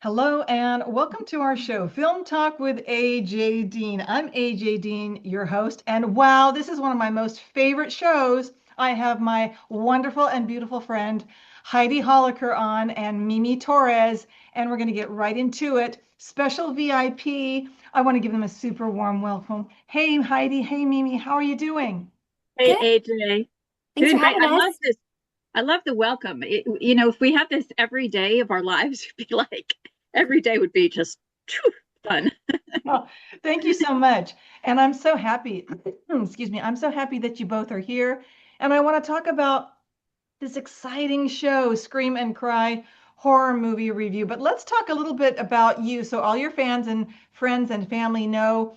Hello and welcome to our show, Film Talk with AJ Dean. I'm AJ Dean, your host, and wow, this is one of my most favorite shows. I have my wonderful and beautiful friend Heidi Holicker on and Mimi Torres, and we're going to get right into it. Special VIP. I want to give them a super warm welcome. Hey Heidi, hey Mimi, how are you doing? Hey Good. AJ, Thanks for doing great. having I us. love this. I love the welcome. If we had this every day of our lives, it'd be like every day would be just phew, fun. Oh, thank you so much. And I'm so happy, excuse me, I'm so happy that you both are here. And I want to talk about this exciting show, Scream and Cry horror movie review. But let's talk a little bit about you so all your fans and friends and family know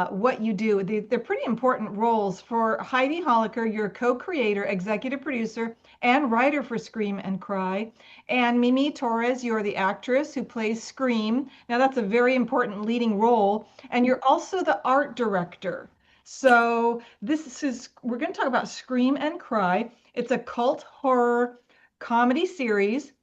what you do. They're pretty important roles. For Heidi Holicker, you're co-creator, executive producer, and writer for Scream and Cry. And Mimi Torres, you're the actress who plays Scream. Now, that's a very important leading role. And you're also the art director. So we're going to talk about Scream and Cry. It's a cult horror comedy series.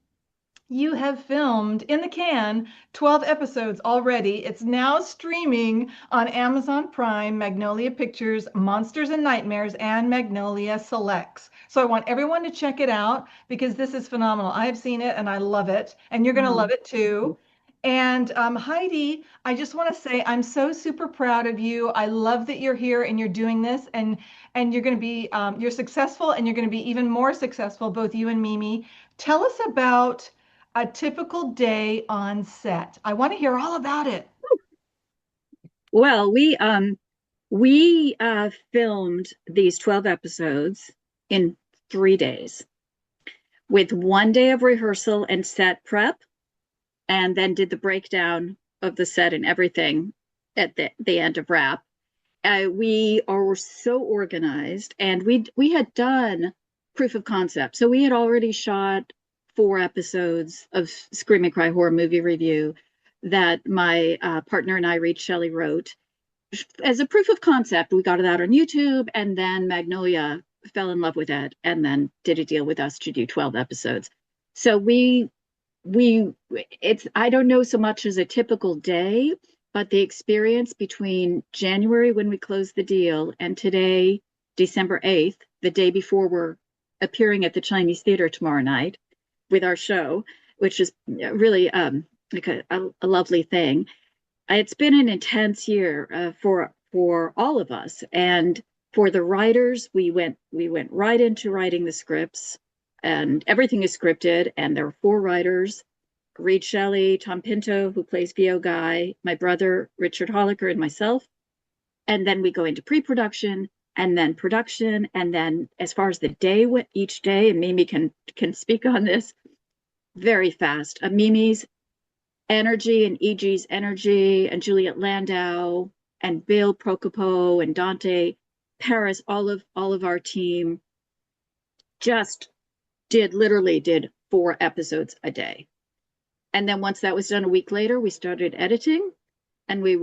You have filmed in the can 12 episodes already. It's now streaming on Amazon Prime, Magnolia Pictures, Monsters and Nightmares, and Magnolia Selects. So I want everyone to check it out because this is phenomenal. I have seen it and I love it, and you're going to love Oh, it too. And Heidi, I just want to say I'm so super proud of you. I love that you're here and you're doing this, and you're going to be you're successful, and you're going to be even more successful, both you and Mimi. Tell us about a typical day on set. I want to hear all about it. well, we filmed these 12 episodes in 3 days with one day of rehearsal and set prep, and then did the breakdown of the set and everything at the end of wrap. We are so organized, and we had done proof of concept. So we had already shot 4 episodes of Scream and Cry Horror Movie Review that my partner and I, Reed Shelley, wrote as a proof of concept. We got it out on YouTube, and then Magnolia fell in love with it and then did a deal with us to do 12 episodes. So we it's I don't know so much as a typical day, but the experience between January when we closed the deal and today, December 8th, the day before we're appearing at the Chinese Theater tomorrow night with our show, which is really like a lovely thing. It's been an intense year for all of us, and for the writers, we went right into writing the scripts, and everything is scripted. And there are 4 writers: Reed Shelley, Tom Pinto, who plays VO Guy, my brother Richard Holliker, and myself. And then we go into pre-production and then production. And then as far as the day went, each day, and Mimi can speak on this very fast. Mimi's energy and EG's energy and Juliet Landau and Bill Procopo and Dante Paris, all of our team just literally did 4 episodes a day. And then once that was done, a week later, we started editing, and we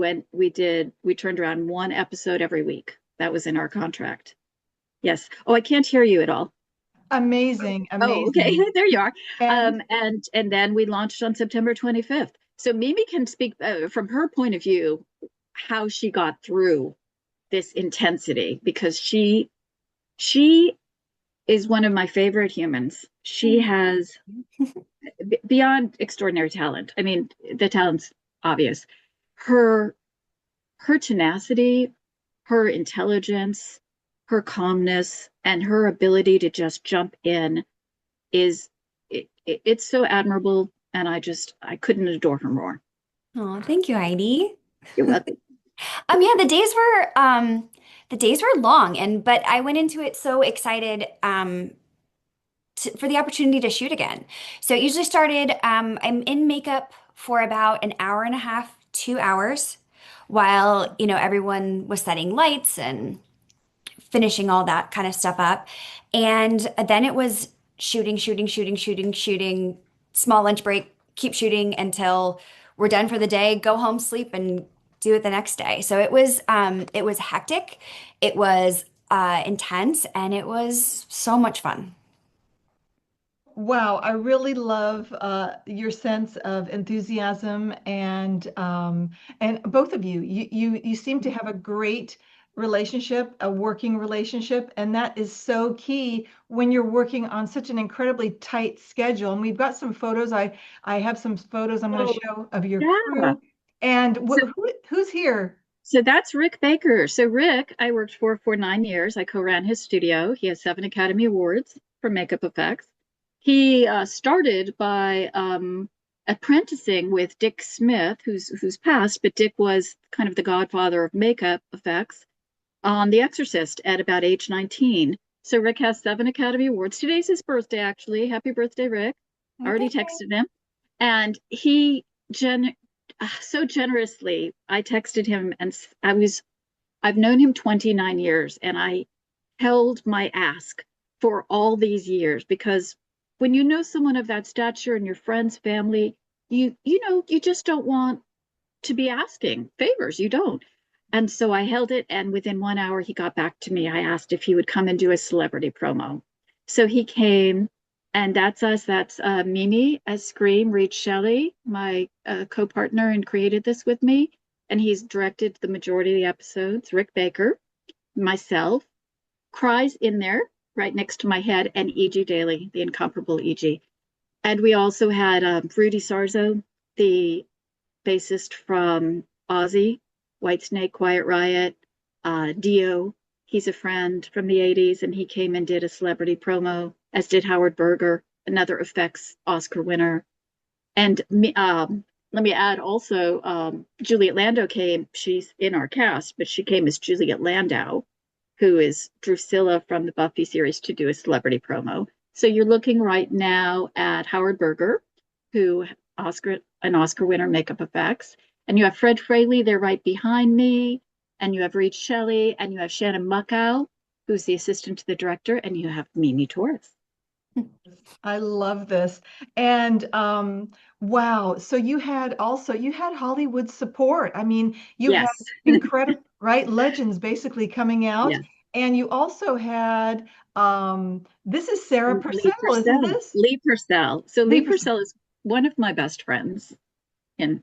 turned around 1 episode every week. That was in our contract. Yes. Oh, I can't hear you at all. Amazing, Oh, okay. amazing. There you are. And And then we launched on September 25th. So Mimi can speak from her point of view how she got through this intensity, because she is one of my favorite humans. She has beyond extraordinary talent. I mean, the talent's obvious. Her her tenacity, her intelligence, her calmness, and her ability to just jump in is it's so admirable. And I couldn't adore her more. Oh, thank you, Heidi. You're welcome. Yeah, the days were long, and but I went into it so excited for the opportunity to shoot again. So it usually started, I'm in makeup for about an hour and a half, 2 hours, while everyone was setting lights and finishing all that kind of stuff up. And then it was shooting, shooting, shooting, shooting, shooting, small lunch break, keep shooting until we're done for the day, go home, sleep, and do it the next day. So it was hectic, it was intense, and it was so much fun. Wow, I really love your sense of enthusiasm and both of you. You seem to have a great relationship, a working relationship, and that is so key when you're working on such an incredibly tight schedule. And we've got some photos. I have some photos I'm going to So, show of your yeah. crew. And So, who's here? so that's Rick Baker. So Rick, I worked for 9 years. I co-ran his studio. He has 7 Academy Awards for makeup effects. He started by apprenticing with Dick Smith, who's passed, but Dick was kind of the godfather of makeup effects on The Exorcist at about age 19. So Rick has 7 Academy Awards. Today's his birthday, actually. Happy birthday, Rick. I already Okay. texted him. And he so generously, I texted him and I've known him 29 years and I held my ask for all these years because when you know someone of that stature and your friends, family, you just don't want to be asking favors. You don't. And so I held it, and within 1 hour, he got back to me. I asked if he would come and do a celebrity promo. So he came, and that's us. That's Mimi as Scream, Reed Shelley, my co partner, and created this with me. And he's directed the majority of the episodes. Rick Baker, myself, Cries in there right next to my head, and E.G. Daly, the incomparable E.G. And we also had Rudy Sarzo, the bassist from Ozzy, Whitesnake, Quiet Riot, Dio. He's a friend from the 80s, and he came and did a celebrity promo, as did Howard Berger, another effects Oscar winner. And let me add also, Juliet Landau came. She's in our cast, but she came as Juliet Landau, who is Drusilla from the Buffy series, to do a celebrity promo. So you're looking right now at Howard Berger, who an Oscar winner makeup effects, and you have Fred Fraley there right behind me, and you have Reed Shelley, and you have Shannon Muckow, who's the assistant to the director, and you have Mimi Torres. I love this. And wow, so you had Hollywood support. I mean, you had Yes, incredible, right? Legends basically coming out. yes. And you also had this is Sarah Lee Purcell, isn't Purcell. this? Lee Purcell. So Lee Lee Purcell. Purcell is one of my best friends in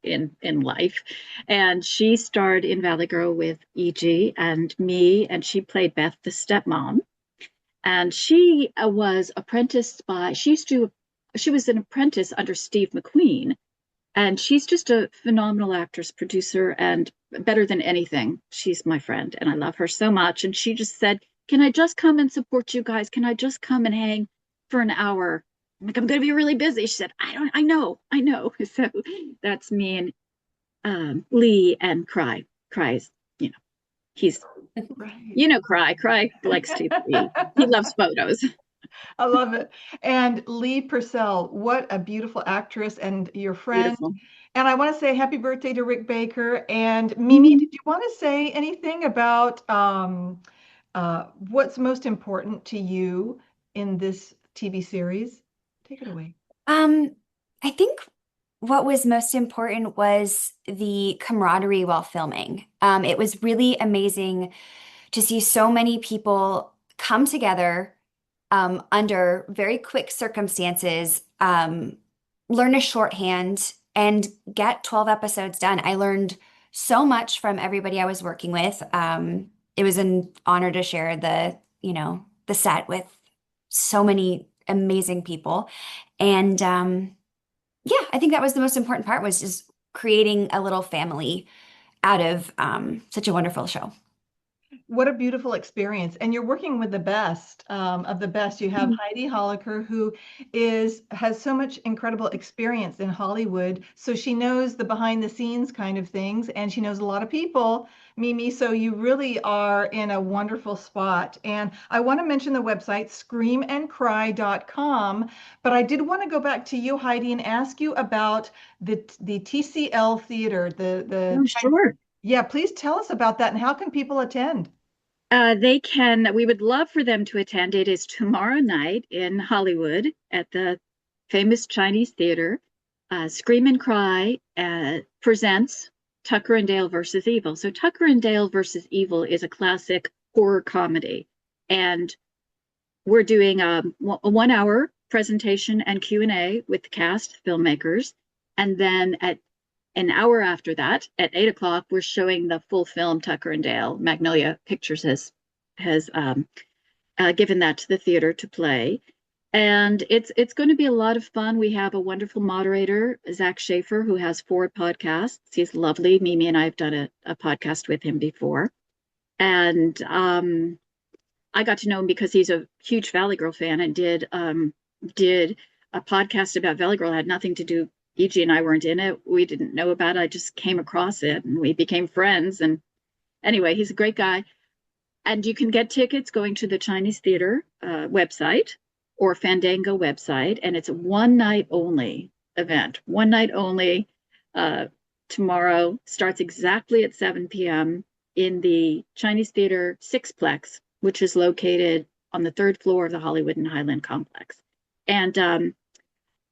in life, and she starred in Valley Girl with E.G. and me, and she played Beth, the stepmom. And she was apprenticed by she was an apprentice under Steve McQueen, and she's just a phenomenal actress, producer, and better than anything. She's my friend, and I love her so much. And she just said, "Can I just come and support you guys? Can I just come and hang for an hour?" I'm like, "I'm going to be really busy." She said, I know, I know." So that's me and Lee and Cries, he's, Right. Cry likes to be, he loves photos. I love it. And Lee Purcell, what a beautiful actress and your friend. Beautiful. And I want to say happy birthday to Rick Baker. And Mimi, Mhm. did you want to say anything about what's most important to you in this TV series? Take it away. Um, I think what was most important was the camaraderie while filming. It was really amazing to see so many people come together under very quick circumstances, learn a shorthand, and get 12 episodes done. I learned so much from everybody I was working with. It was an honor to share the set with so many amazing people. And yeah, I think that was the most important part was just creating a little family out of such a wonderful show. What a beautiful experience. And you're working with the best of the best. You have Heidi Holicker, who has so much incredible experience in Hollywood. So she knows the behind the scenes kind of things, and she knows a lot of people, Mimi. So you really are in a wonderful spot. And I want to mention the website, screamandcry.com. But I did want to go back to you, Heidi, and ask you about the TCL Theater, Oh, sure. yeah, please tell us about that and how can people attend? We would love for them to attend. It is tomorrow night in Hollywood at the famous Chinese theater. Scream and Cry presents Tucker and Dale versus Evil. So Tucker and Dale versus Evil is a classic horror comedy. And we're doing a 1 hour presentation and Q&A with the cast, filmmakers. And then at an hour after that, at 8 o'clock, we're showing the full film. Tucker and Dale, Magnolia Pictures has given that to the theater to play. And it's going to be a lot of fun. We have a wonderful moderator, Zach Schaefer, who has 4 podcasts. He's lovely. Mimi and I have done a podcast with him before. And I got to know him because he's a huge Valley Girl fan and did a podcast about Valley Girl. It had nothing to do. E.G. and I weren't in it. We didn't know about it. I just came across it and we became friends. And anyway, he's a great guy. And you can get tickets going to the Chinese Theater website or Fandango website. And it's a one night only event. One night only. Tomorrow starts exactly at 7 p.m. in the Chinese Theater Sixplex, which is located on the 3rd floor of the Hollywood and Highland complex. And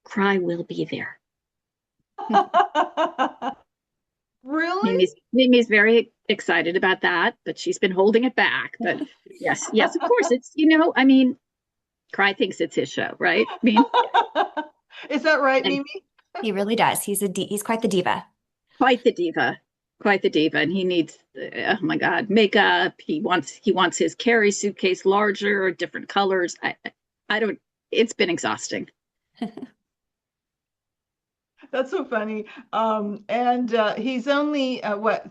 Cry will be there. Really? Mimi's very excited about that, but she's been holding it back. But yes, of course. It's, I mean, Cry thinks it's his show, right? I mean, is that right, Mimi? He really does. He's quite the diva. Quite the diva. And he needs, oh my God, makeup. He wants his carry suitcase larger, different colors. I don't, it's been exhausting. That's so funny. And he's only,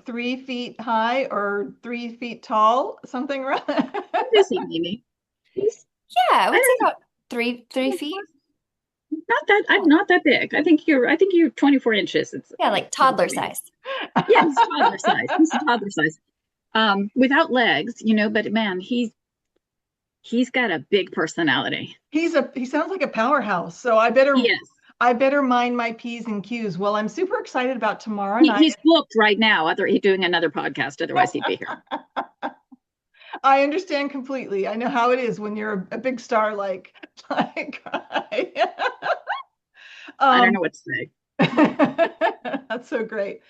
3 feet high or 3 feet tall, something right? How is he, Mimi? Yeah, I would say about three feet. I'm not that big. I think you're 24 inches. It's like toddler size. Yeah, he's toddler size. He's a toddler size. Without legs, but man, he's got a big personality. He sounds like a powerhouse. So I better mind my P's and Q's. Well, I'm super excited about tomorrow night. He's booked right now. He's doing another podcast. Otherwise, he'd be here. I understand completely. I know how it is when you're a big star like I. I don't know what to say. That's so great.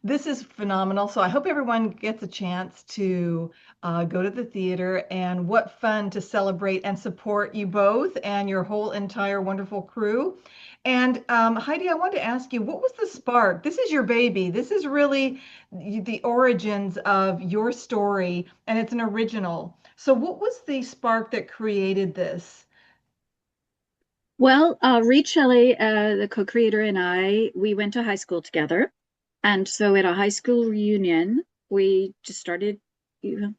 This is phenomenal. So I hope everyone gets a chance to go to the theater, and what fun to celebrate and support you both and your whole entire wonderful crew. And Heidi, I wanted to ask you, what was the spark? This is your baby. This is really the origins of your story, and it's an original. So what was the spark that created this? Well, Reed Shelley, the co-creator, and we went to high school together. And so at a high school reunion, we just started,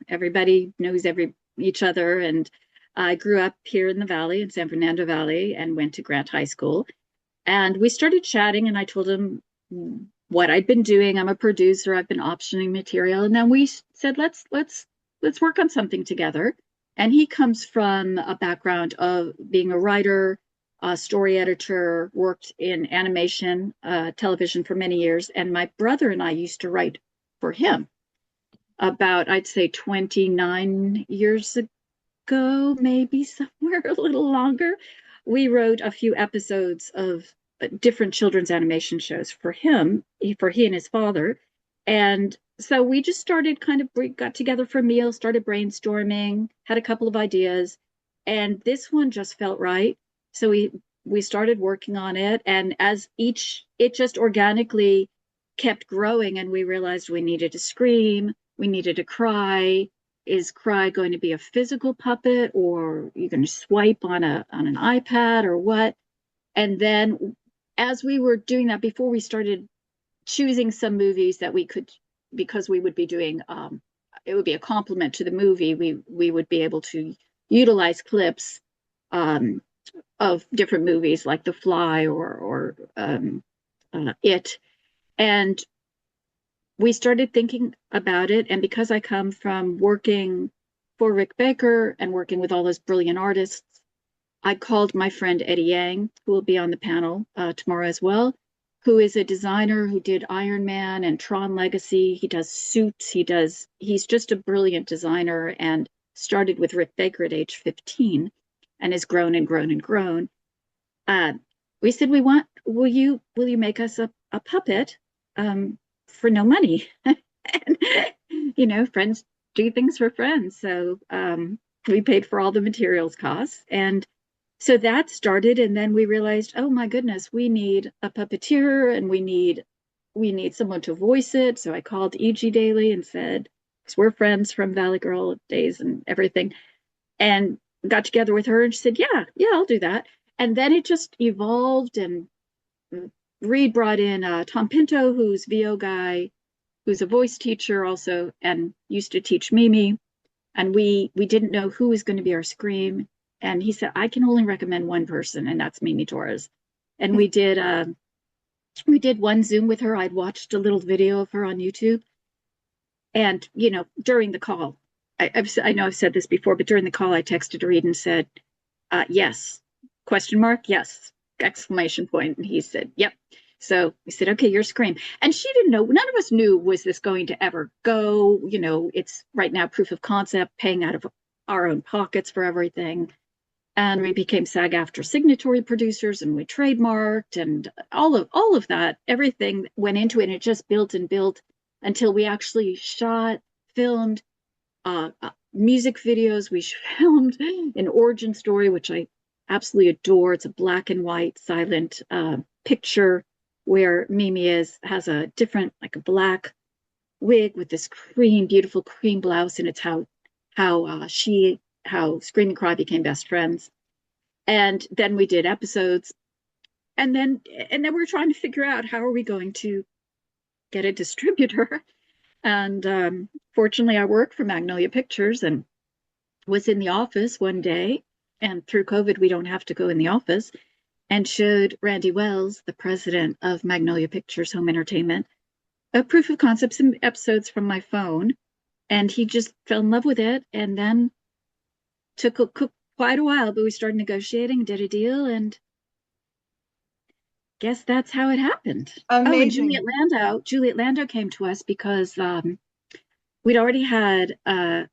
everybody knows each other. And I grew up here in the Valley, in San Fernando Valley, and went to Grant High School. And we started chatting, and I told him what I'd been doing. I'm a producer. I've been optioning material. And then we said, let's work on something together. And he comes from a background of being a writer, a story editor, worked in animation, television for many years. And my brother and I used to write for him about, I'd say, 29 years ago, maybe somewhere a little longer. We wrote a few episodes of different children's animation shows for him, for he and his father. And so we just started got together for meals, started brainstorming, had a couple of ideas, and this one just felt right. So we started working on it, and it just organically kept growing, and we realized we needed to scream, we needed to cry. Is Cry going to be a physical puppet, or are you going to swipe on an iPad, or what? And then as we were doing that, before we started choosing some movies that we could, because we would be doing, it would be a complement to the movie, we would be able to utilize clips of different movies like The Fly or It. And we started thinking about it. And because I come from working for Rick Baker and working with all those brilliant artists, I called my friend Eddie Yang, who will be on the panel tomorrow as well, who is a designer who did Iron Man and Tron Legacy. He does suits. He's just a brilliant designer, and started with Rick Baker at age 15 and has grown and grown and grown. We said, will you make us a puppet for no money? And, friends do things for friends. So we paid for all the materials costs, and So that started, and then we realized, oh my goodness, we need a puppeteer, and we need someone to voice it. So I called E.G. Daily and said, because we're friends from Valley Girl days and everything, and got together with her, and she said, yeah, I'll do that. And then it just evolved, and Reed brought in Tom Pinto, who's VO guy, who's a voice teacher also, and used to teach Mimi. And we didn't know who was going to be our Scream. And he said, I can only recommend one person, and that's Mimi Torres. And we did one Zoom with her. I'd watched a little video of her on YouTube. And, during the call, I know I've said this before, but during the call, I texted Reed and said, yes, question mark, yes, exclamation point. And he said, yep. So we said, okay, you're Scream. And she didn't know, none of us knew, was this going to ever go? It's right now proof of concept, paying out of our own pockets for everything. And we became SAG-AFTRA signatory producers, and we trademarked, and all of that, everything went into it, and it just built and built until we actually shot, filmed music videos. We filmed an origin story, which I absolutely adore. It's a black and white silent picture where Mimi has a different, like a black wig with this beautiful cream blouse, and it's how Scream and Cry became best friends. And then we did episodes, and then we were trying to figure out how are we going to get a distributor. And fortunately, I work for Magnolia Pictures and was in the office one day, and through COVID, we don't have to go in the office, and showed Randy Wells, the president of Magnolia Pictures Home Entertainment, a proof of concepts and episodes from my phone. And he just fell in love with it, and then took quite a while, but we started negotiating, did a deal, and guess that's how it happened. Amazing. Oh, and Juliet Landau came to us because we'd already had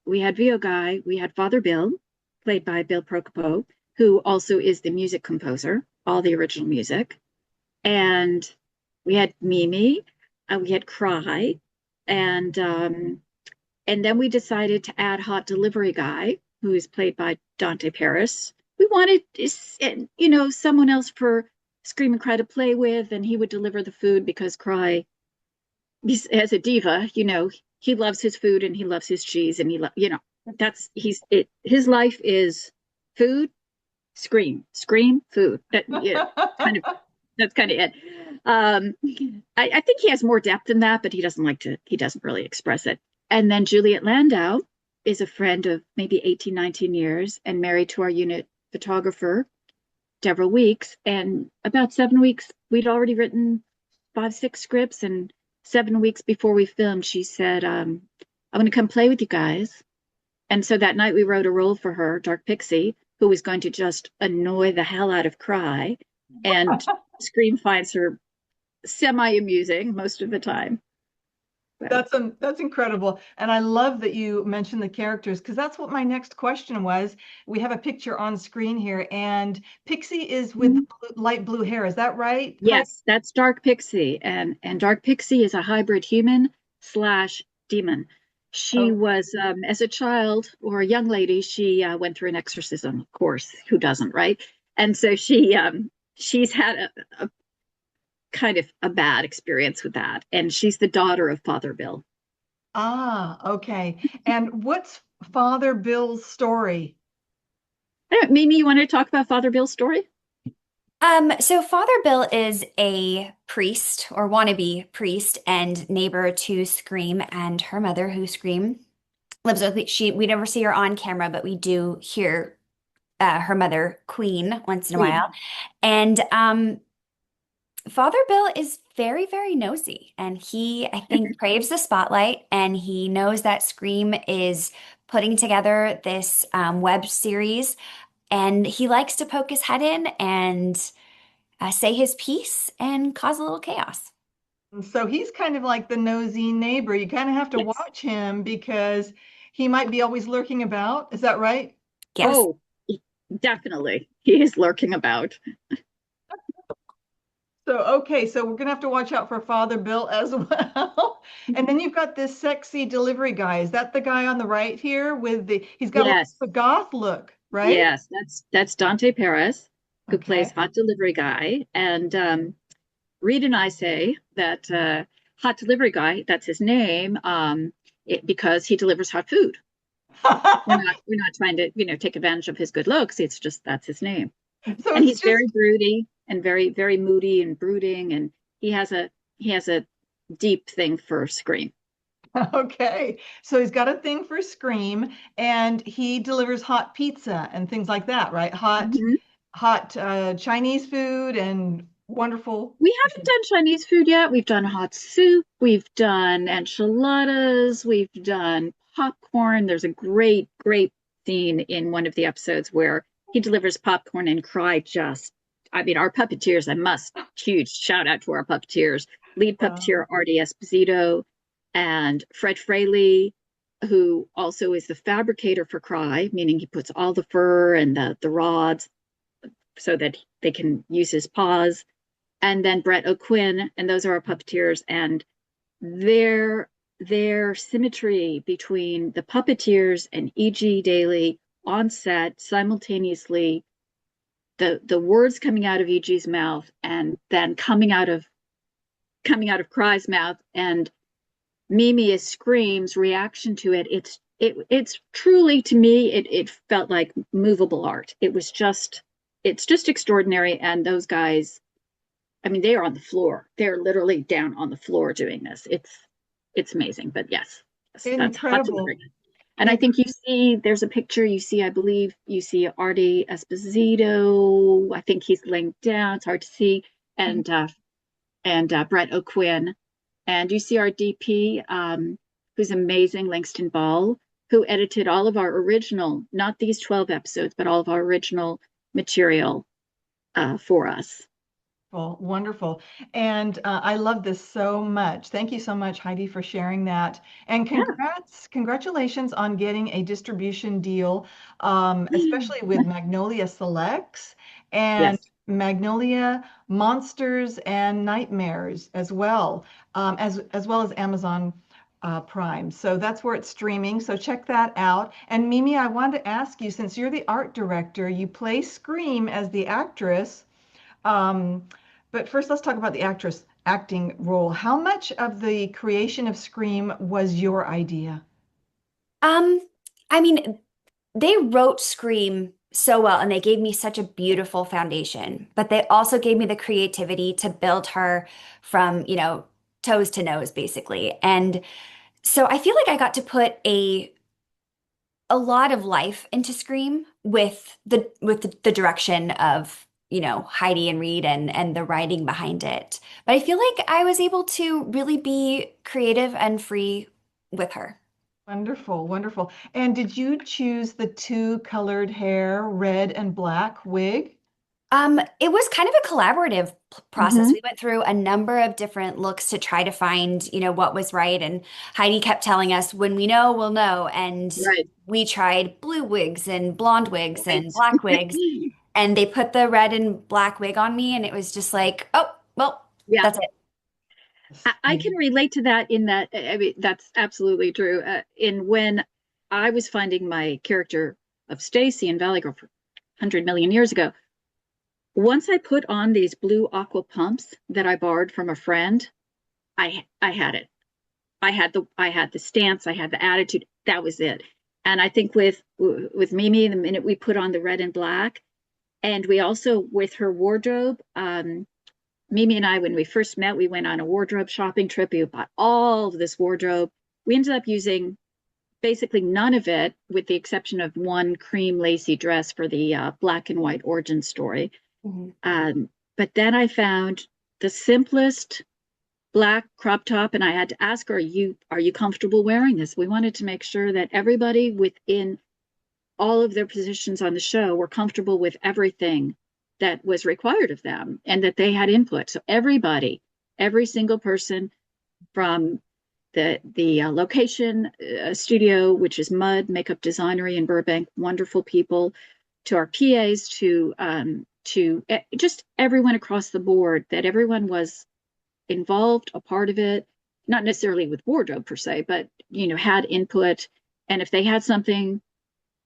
we had VO Guy, we had Father Bill, played by Bill Procopo, who also is the music composer, all the original music, and we had Mimi, we had Cry, and then we decided to add Hot Delivery Guy, who is played by Dante Paris. We wanted, someone else for Scream and Cry to play with, and he would deliver the food because Cry, as a diva, he loves his food and he loves his cheese, and his life is food, scream, food. That's kind of it. I think he has more depth than that, but he doesn't really express it. And then Juliet Landau is a friend of maybe 18, 19 years and married to our unit photographer, Deborah Weeks. And about 7 weeks, we'd already written 5, 6 scripts. And 7 weeks before we filmed, she said, I'm going to come play with you guys. And so that night we wrote a role for her, Dark Pixie, who was going to just annoy the hell out of Cry. And Scream finds her semi-amusing most of the time. That's incredible. And I love that you mentioned the characters, because that's what my next question was. We have a picture on screen here, and Pixie is with light blue hair. Is that right? Yes, that's Dark Pixie. And Dark Pixie is a hybrid human/demon. She was, as a child or a young lady, she went through an exorcism, of course. Who doesn't, right? And so she's had a kind of a bad experience with that. And she's the daughter of Father Bill. Ah, okay. And what's Father Bill's story? Mimi, you want to talk about Father Bill's story? So Father Bill is a priest or wannabe priest and neighbor to Scream and her mother, who Scream lives with. We never see her on camera, but we do hear her mother, Queen, once in a while. And Father Bill is very, very nosy, and he, I think, craves the spotlight, and he knows that Scream is putting together this web series, and he likes to poke his head in and say his piece and cause a little chaos. So he's kind of like the nosy neighbor. You kind of have to watch him because he might be always lurking about. Is that right? Yes. Oh, definitely. He is lurking about. So we're gonna have to watch out for Father Bill as well. And then you've got this sexy delivery guy. Is that the guy on the right here with he's got Yes. a goth look? right? Yes, that's Dante Perez, who plays Okay. Hot Delivery Guy. And Reed and I say that Hot Delivery Guy, that's his name, because he delivers hot food. We're not trying to, take advantage of his good looks. It's just that's his name. So And it's he's very just broody and very, very moody and brooding, and he has a deep thing for Scream. okay. So he's got a thing for Scream, and he delivers hot pizza and things like that, right? Mhm. Hot Chinese food and wonderful. We haven't done Chinese food yet. We've done hot soup, we've done enchiladas, we've done popcorn. There's a great, great scene in one of the episodes where he delivers popcorn and Cry I mean, our puppeteers, huge shout out to our puppeteers, lead puppeteer Wow. Artie Esposito and Fred Fraley, who also is the fabricator for Cry, meaning he puts all the fur and the rods so that they can use his paws, and then Brett O'Quinn, and those are our puppeteers, and their their symmetry between the puppeteers and E.G. Daily on set simultaneously, the words coming out of E.G.'s mouth and then coming out of Cry's mouth, and Mimi is Scream's reaction to it. It's truly, to me, it felt like movable art. It's just extraordinary, and those guys, I mean, they are on the floor. They're literally down on the floor doing this. It's amazing. But yes, that's Hot Incredible. Delivery. And I think there's a picture I believe you see Artie Esposito. I think he's laying down. It's hard to see. And Brett O'Quinn. And you see our DP, who's amazing, Langston Ball, who edited all of our original, not these 12 episodes, but all of our original material for us. Wonderful, wonderful. And I love this so much. Thank you so much, Heidi, for sharing that. And Yeah. congratulations on getting a distribution deal, especially with Magnolia Selects and Yes. Magnolia Monsters and Nightmares as well, as well as Amazon Prime. So that's where it's streaming. So check that out. And Mimi, I wanted to ask you, since you're the art director, you play Scream as the actress. Um, but first, let's talk about the actress acting role. How much of the creation of Scream was your idea? Um, I mean, they wrote Scream so well and they gave me such a beautiful foundation, but they also gave me the creativity to build her from, toes to nose, basically. And so I feel like I got to put a lot of life into Scream with the direction of, Heidi and Reed and the writing behind it. But I feel like I was able to really be creative and free with her. Wonderful, wonderful. And did you choose the two colored hair, red and black wig? It was kind of a collaborative process. Hmm. We went through a number of different looks to try to find, what was right. And Heidi kept telling us, when we know, we'll know. And Right. we tried blue wigs and blonde wigs and Right. black wigs. And they put the red and black wig on me, and it was just like, oh, well, Yeah. that's it. I can relate to that in that, I mean, that's absolutely true. In when I was finding my character of Stacy in Valley Girl for 100 million years ago, once I put on these blue aqua pumps that I borrowed from a friend, I had it. I had the stance, I had the attitude. That was it. And I think with Mimi, the minute we put on the red and black, and we also with her wardrobe, Mimi and I, when we first met, we went on a wardrobe shopping trip. We bought all of this wardrobe. We ended up using basically none of it, with the exception of one cream lacy dress for the black and white origin story. Mhm. But then I found the simplest black crop top, and I had to ask her, are you comfortable wearing this? We wanted to make sure that everybody within all of their positions on the show were comfortable with everything that was required of them and that they had input. So every single person, from the location studio, which is Mud Makeup Designery in Burbank, wonderful people, to our PAs, to just everyone across the board, that everyone was involved, a part of it, not necessarily with wardrobe per se, but had input. And if they had something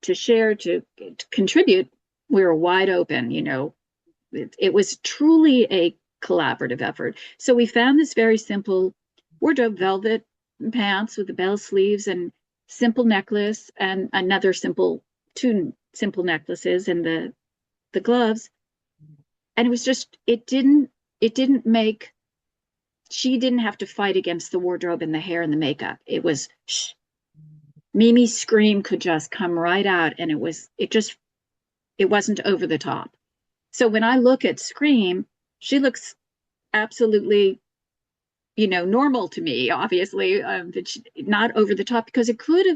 share, to contribute, we were wide open. It was truly a collaborative effort. So we found this very simple wardrobe, velvet pants with the bell sleeves and simple necklace, and another two simple necklaces, and the gloves. And it was just, it didn't make, she didn't have to fight against the wardrobe and the hair and the makeup. It was, Mimi's scream could just come right out, and it wasn't over the top. So when I look at Scream, she looks absolutely, normal to me, obviously, but not over the top, because it could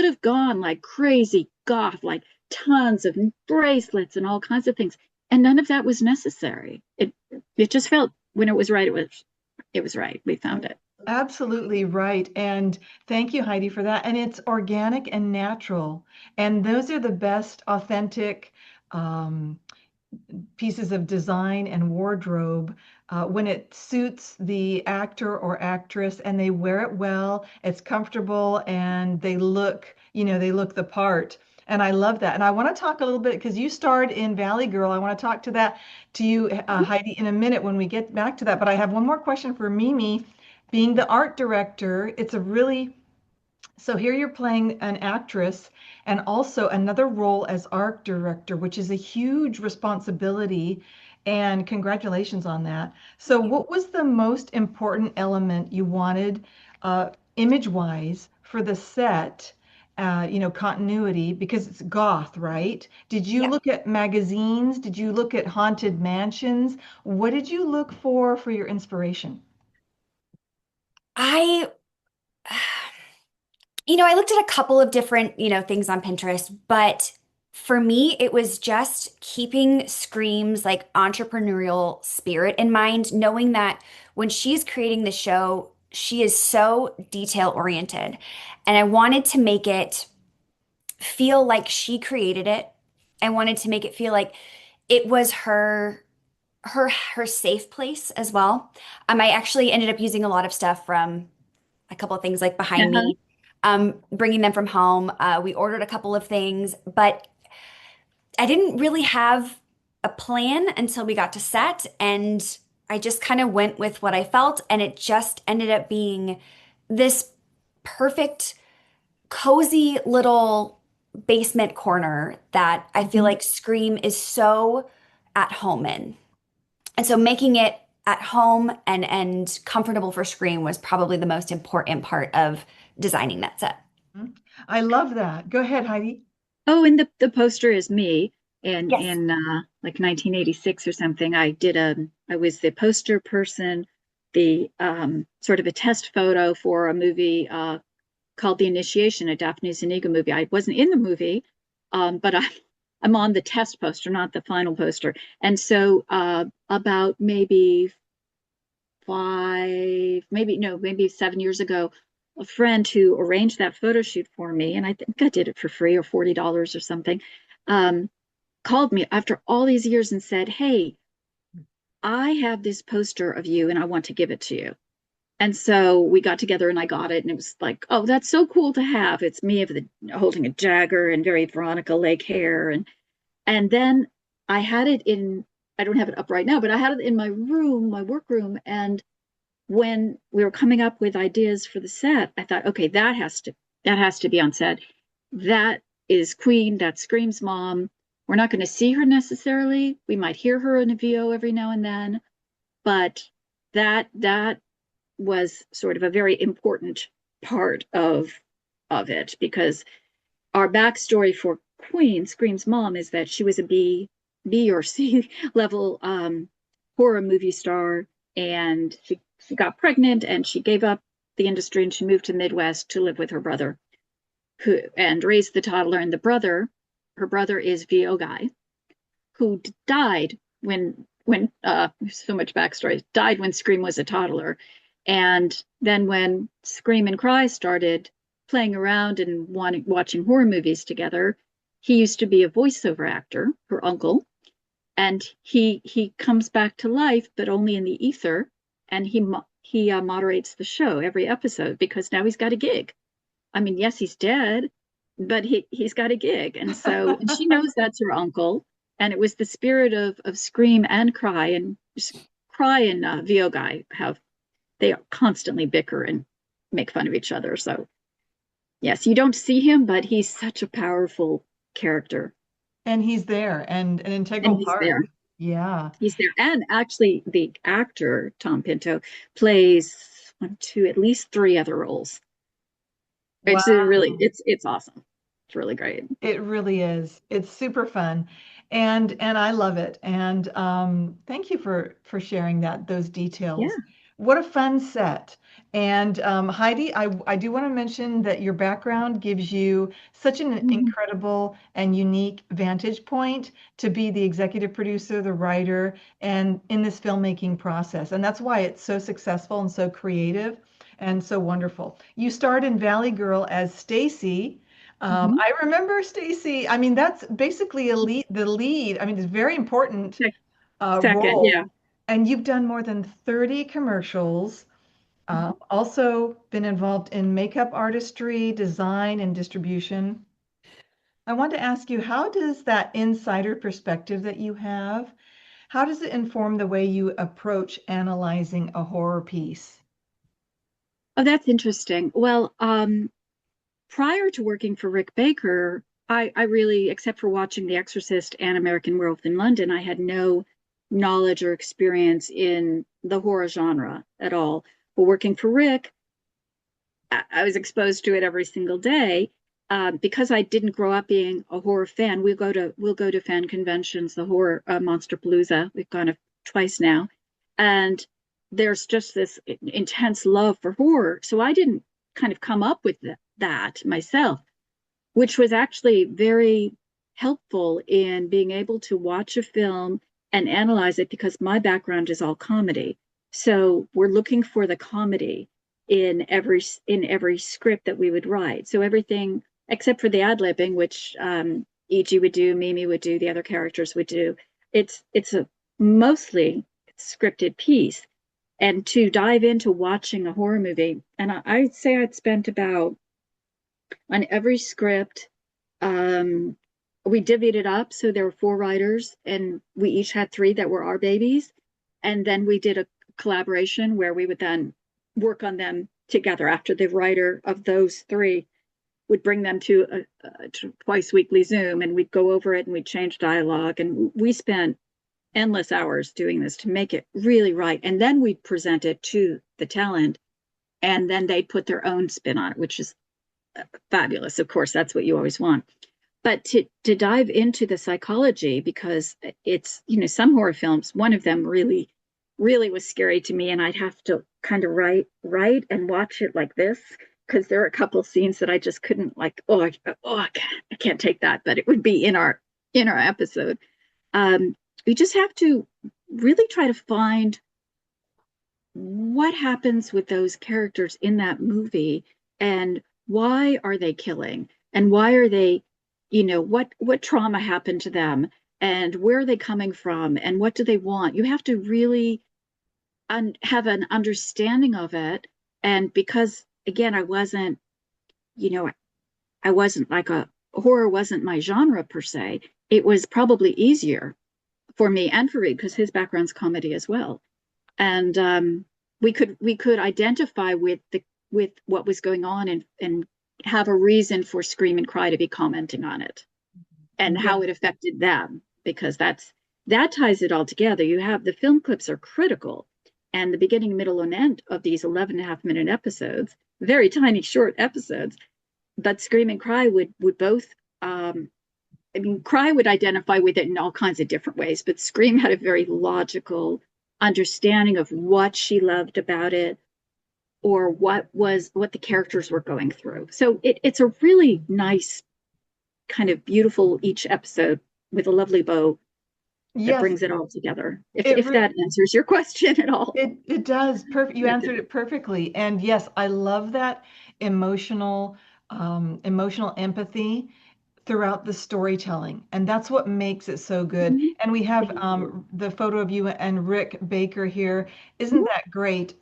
have gone like crazy goth, like tons of bracelets and all kinds of things. And none of that was necessary. It just felt, when it was right, it was right. We found it. Absolutely right. And thank you, Heidi, for that. And it's organic and natural. And those are the best authentic pieces of design and wardrobe when it suits the actor or actress and they wear it well, it's comfortable, and they look the part. And I love that. And I want to talk a little bit, because you starred in Valley Girl. I want to talk to you, Heidi, in a minute when we get back to that. But I have one more question for Mimi. Being the art director, so here you're playing an actress and also another role as art director, which is a huge responsibility. And congratulations on that. So, what was the most important element you wanted, image-wise, for the set? Continuity, because it's goth, right? Did you Yeah. look at magazines? Did you look at haunted mansions? What did you look for your inspiration? I I looked at a couple of different, things on Pinterest, but for me, it was just keeping Scream's like entrepreneurial spirit in mind, knowing that when she's creating the show, she is so detail oriented. And I wanted to make it feel like she created it. I wanted to make it feel like it was her safe place as well. I actually ended up using a lot of stuff from a couple of things like behind Uh-huh. me, bringing them from home. We ordered a couple of things, but I didn't really have a plan until we got to set, and I just kind of went with what I felt, and it just ended up being this perfect, cozy little basement corner that I feel Mhm. like Scream is so at home in. And so making it at home and comfortable for Scream was probably the most important part of designing that set. I love that. Go ahead, Heidi. Oh, and the poster is me Yes. in like 1986 or something. I was the poster person, the sort of a test photo for a movie called The Initiation, a Daphne Zuniga movie. I wasn't in the movie, but I'm on the test poster, not the final poster. And so about maybe maybe 7 years ago, a friend who arranged that photo shoot for me, and I think I did it for free or $40 or something, um, called me after all these years and said, "Hey, I have this poster of you and I want to give it to you." And so we got together and I got it, and it was like, "Oh, that's so cool to have. It's me holding a dagger and very Veronica Lake hair." And then I had it in, I don't have it up right now, but I had it in my room, my work room. And when we were coming up with ideas for the set, I thought, okay, that has to be on set. That is Queen, that's Scream's mom. We're not going to see her necessarily. We might hear her in a VO every now and then, but that was sort of a very important part of it, because our backstory for Queen, Scream's mom, is that she was a B or C level horror movie star, and she got pregnant and she gave up the industry and she moved to the Midwest to live with her brother, who and raised the toddler. And her brother is VO guy, who died when so much backstory, died when Scream was a toddler. And then when Scream and Cry started playing around and watching horror movies together, he used to be a voiceover actor, her uncle, and he comes back to life, but only in the ether, and he moderates the show every episode because now he's got a gig. I mean, yes, he's dead, but he's got a gig. And so, and she knows that's her uncle. And it was the spirit of Scream and Cry. And Cry and VO Guy they constantly bicker and make fun of each other. So, yes, you don't see him, but he's such a powerful character. And he's there and an And integral he's part. there. Yeah. He's there. And actually, the actor, Tom Pinto, plays one, two, at least three other roles. It's really, Wow. it's awesome. It's really great. It really is. It's super fun. And I love it. And thank you for sharing those Yeah. details. What a fun set. And Heidi, I do want to mention that your background gives you such an Mhm. incredible and unique vantage point to be the executive producer, the writer, and in this filmmaking process. And that's why it's so successful and so creative and so wonderful. You starred in Valley Girl as Stacy. Mhm. I remember Stacy. I mean, that's basically the lead. I mean, it's a very important Second, role. yeah. And you've done more than 30 commercials. Mhm. Also been involved in makeup artistry, design, and distribution. I want to ask you, how does that insider perspective that you have, how does it inform the way you approach analyzing a horror piece? Oh, that's interesting. Well, prior to working for Rick Baker, I really, except for watching The Exorcist and American Werewolf in London, I had no knowledge or experience in the horror genre at all. But working for Rick, I was exposed to it every single day. Because I didn't grow up being a horror fan, we'll go to fan conventions, the horror Monster Palooza. We've gone twice now, and there's just this intense love for horror. So I didn't kind of come up with that myself, which was actually very helpful in being able to watch a film and analyze it because my background is all comedy. So we're looking for the comedy in every script that we would write. So everything except for the ad-libbing, which E.G. would do, Mimi would do, the other characters would do. It's a mostly scripted piece. And to dive into watching a horror movie, and I'd say I'd spent about on every script. Um, we divvied it up. So there were four writers, and we each had three that were our babies. And then we did a collaboration where we would then work on them together after the writer of those three would bring them to a twice weekly Zoom, and we'd go over it and we'd change dialogue. And we spent endless hours doing this to make it really right. And then we'd present it to the talent, and then they'd put their own spin on it, which is fabulous. Of course, that's what you always want. But to dive into the psychology, because it's, some horror films, one of them really was scary to me, and I'd have to kind of write and watch it like this because there are a couple scenes that I just couldn't, like, I can't take that, but it would be in our episode. You just have to really try to find what happens with those characters in that movie, and why are they killing, and why are they, what trauma happened to them, and where are they coming from, and what do they want. You have to really have an understanding of it. And because again, you know I wasn't like a horror wasn't my genre per se, it was probably easier for me and for Reed because his background's comedy as well. And we could identify with what was going on, and have a reason for Scream and Cry to be commenting on it and Yeah. how it affected them, because that ties it all together. You have the film clips are critical, and the beginning, middle, and end of these 11 and a half minute episodes, very tiny short episodes. But Scream and Cry would both I mean, Cry would identify with it in all kinds of different ways, but Scream had a very logical understanding of what she loved about it, or what the characters were going through. So it's a really nice, kind of beautiful each episode with a lovely bow that Yes, brings it all together. If it if re that answers your question at all. it does. Perfect. You That's answered it. it perfectly. And yes, I love that emotional emotional empathy throughout the storytelling, and that's what makes it so good. Mhm. And we have Thank you. the photo of you and Rick Baker here. Isn't Mhm. that great?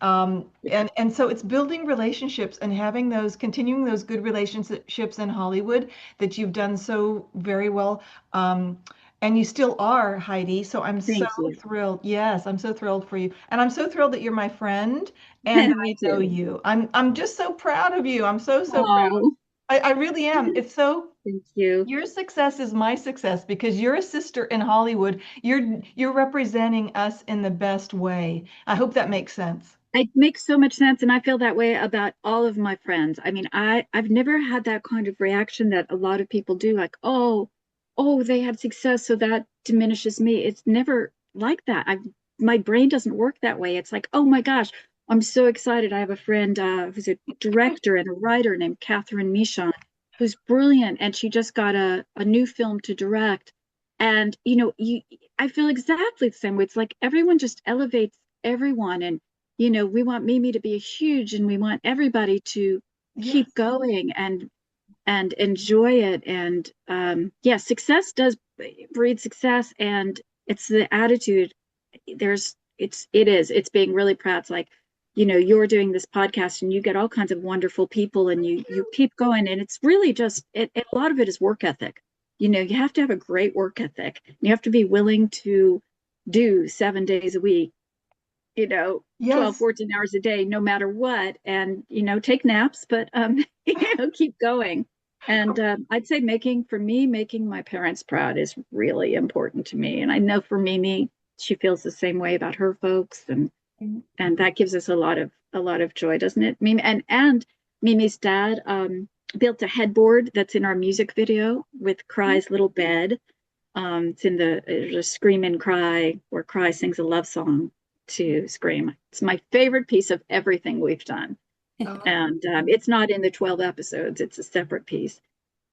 Yeah. And so it's building relationships and having those, continuing those good relationships in Hollywood that you've done so very well. Um, and you still are, Heidi. So I'm so Thank you. thrilled. Yes, I'm so thrilled for you. And I'm so thrilled that you're my friend and that Me I know too. you. I'm just so proud of you. I'm so, so proud. Oh, I really am. It's so thank you. your success is my success because you're a sister in Hollywood. You're representing us in the best way. I hope that makes sense. It makes so much sense, and I feel that way about all of my friends. I mean, I've never had that kind of reaction that a lot of people do, like, oh, they had success, so that diminishes me. It's never like that. My brain doesn't work that way. It's like, oh my gosh, I'm so excited. I have a friend who's a director and a writer named Catherine Michon, who's brilliant, and she just got a new film to direct. And I feel exactly the same way. It's like everyone just elevates everyone, and we want Mimi to be huge, and we want everybody to keep Yes. going and enjoy it. And yeah, success does breed success, and it's the attitude. It's being really proud. It's like, you're doing this podcast and you get all kinds of wonderful people, and you keep going, and it's really just a lot of it is work ethic. You have to have a great work ethic. You have to be willing to do 7 days a week, 12, Yes. 14 hours a day, no matter what, and, take naps, but, keep going. And I'd say making my parents proud is really important to me. And I know for Mimi, she feels the same way about her folks. And that gives us a lot of joy, doesn't it? Mimi and Mimi's dad built a headboard that's in our music video with Cry's little bed. It's in the Scream and Cry, where Cry sings a love song to Scream. It's my favorite piece of everything we've done. Oh, And it's not in the 12 episodes, it's a separate piece.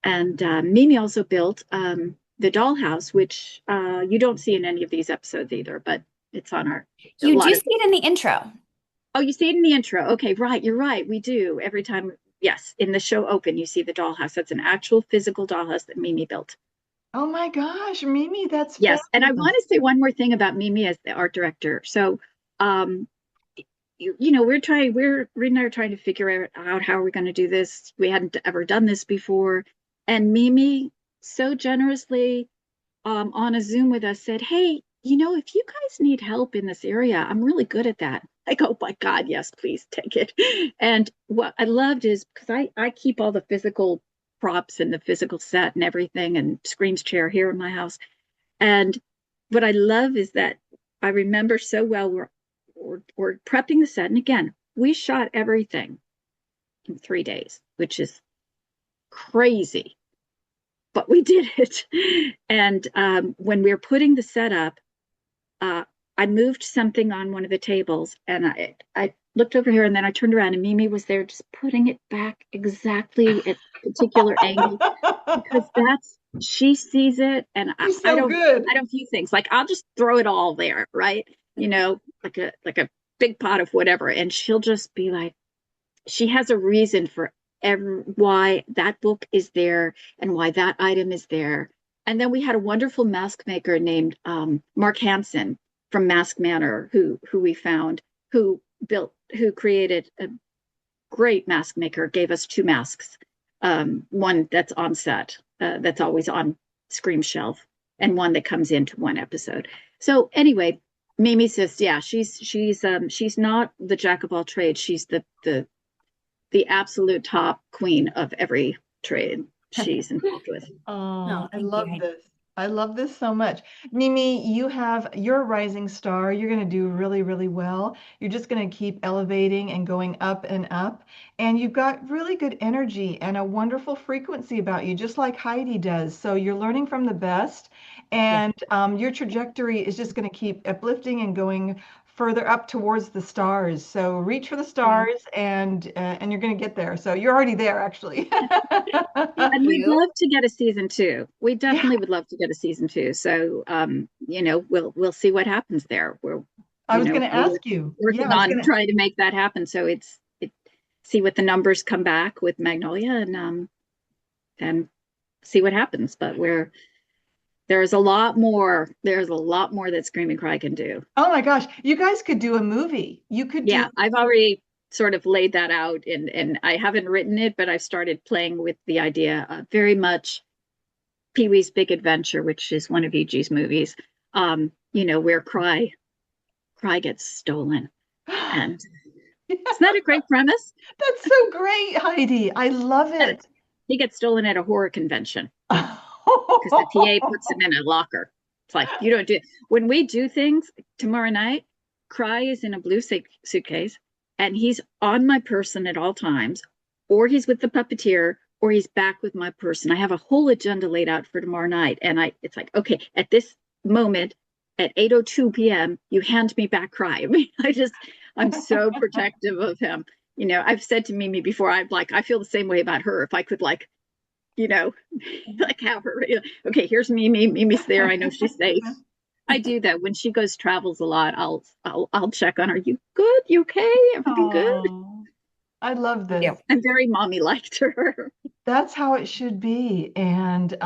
And Mimi also built the dollhouse, which you don't see in any of these episodes either, but it's on a You lot do of. see it in the intro. Oh, you see it in the intro. Okay, right. You're right. We do every time. Yes, in the show open, you see the dollhouse. That's an actual physical dollhouse that Mimi built. oh my gosh, Mimi, that's Yes, and I fabulous. want to say one more thing about Mimi as the art director. So, um, Reed and I are trying to figure out how we're going to do this. We hadn't ever done this before, and Mimi so generously on a Zoom with us said, "Hey, if you guys need help in this area, I'm really good at that." I go, "Oh my God, yes, please take it." And what I loved is because I keep all the physical props and the physical set and everything, and Scream's chair here in my house. And what I love is that I remember so well we're prepping the set. And again, we shot everything in 3 days, which is crazy, but we did it. And when we were putting the set up, I moved something on one of the tables, and I looked over here, and then I turned around, and Mimi was there just putting it back exactly at a particular angle, because she sees it, and I, She's I so don't good. I don't view things like I'll just throw it all there, right? Like a big pot of whatever, and she'll just be like, she has a reason for why that book is there and why that item is there. And then we had a wonderful mask maker named Mark Hansen from Mask Manor, who we found, who created a great mask maker, gave us two masks, one that's on set, that's always on Scream shelf, and one that comes into one episode. So anyway, Mimi says, yeah, she's not the jack of all trades. She's the absolute top queen of every trade she's involved with. Oh, Oh, I thank you, love Heidi. this. I love this so much. Mimi, you're a rising star. You're going to do really, really well. You're just going to keep elevating and going up and up. And you've got really good energy and a wonderful frequency about you, just like Heidi does. So you're learning from the best, Yeah. and your trajectory is just going to keep uplifting and going further up towards the stars. So reach for the Yeah. stars, and you're going to get there. So you're already there, actually. Thank And we'd you. love to get a season two. We Yeah. definitely would love to get a season two. So, we'll see what happens there. I was going to We're ask you. Yeah, working I was on going to. trying to make that happen. So see what the numbers come back with Magnolia, and see what happens. But there's a lot more. There's a lot more that Scream and Cry can do. Oh my gosh, you guys could do a movie. You could do. Yeah, I've already sort of laid that out, and I haven't written it, but I've started playing with the idea very much Pee-wee's Big Adventure, which is one of EG's movies. Where Cry gets stolen, and isn't that a great premise? That's so great, Heidi. I love And it. he gets stolen at a horror convention because the PA puts him in a locker. It's like, you don't do it. When we do things tomorrow night, Cry is in a blue suitcase and he's on my person at all times, or he's with the puppeteer, or he's back with my person. I have a whole agenda laid out for tomorrow night. And it's like, okay, at this moment at 8:02 p.m., you hand me back Cry. I mean, I'm so protective of him. I've said to Mimi before, I feel the same way about her. If I could like have her, okay, here's Mimi. Mimi's there. I know she's safe. I do that when she travels a lot. I'll check on her. You good? You okay? Everything good? Oh, I love this. Yeah. I'm very mommy-like to her. That's how it should be. And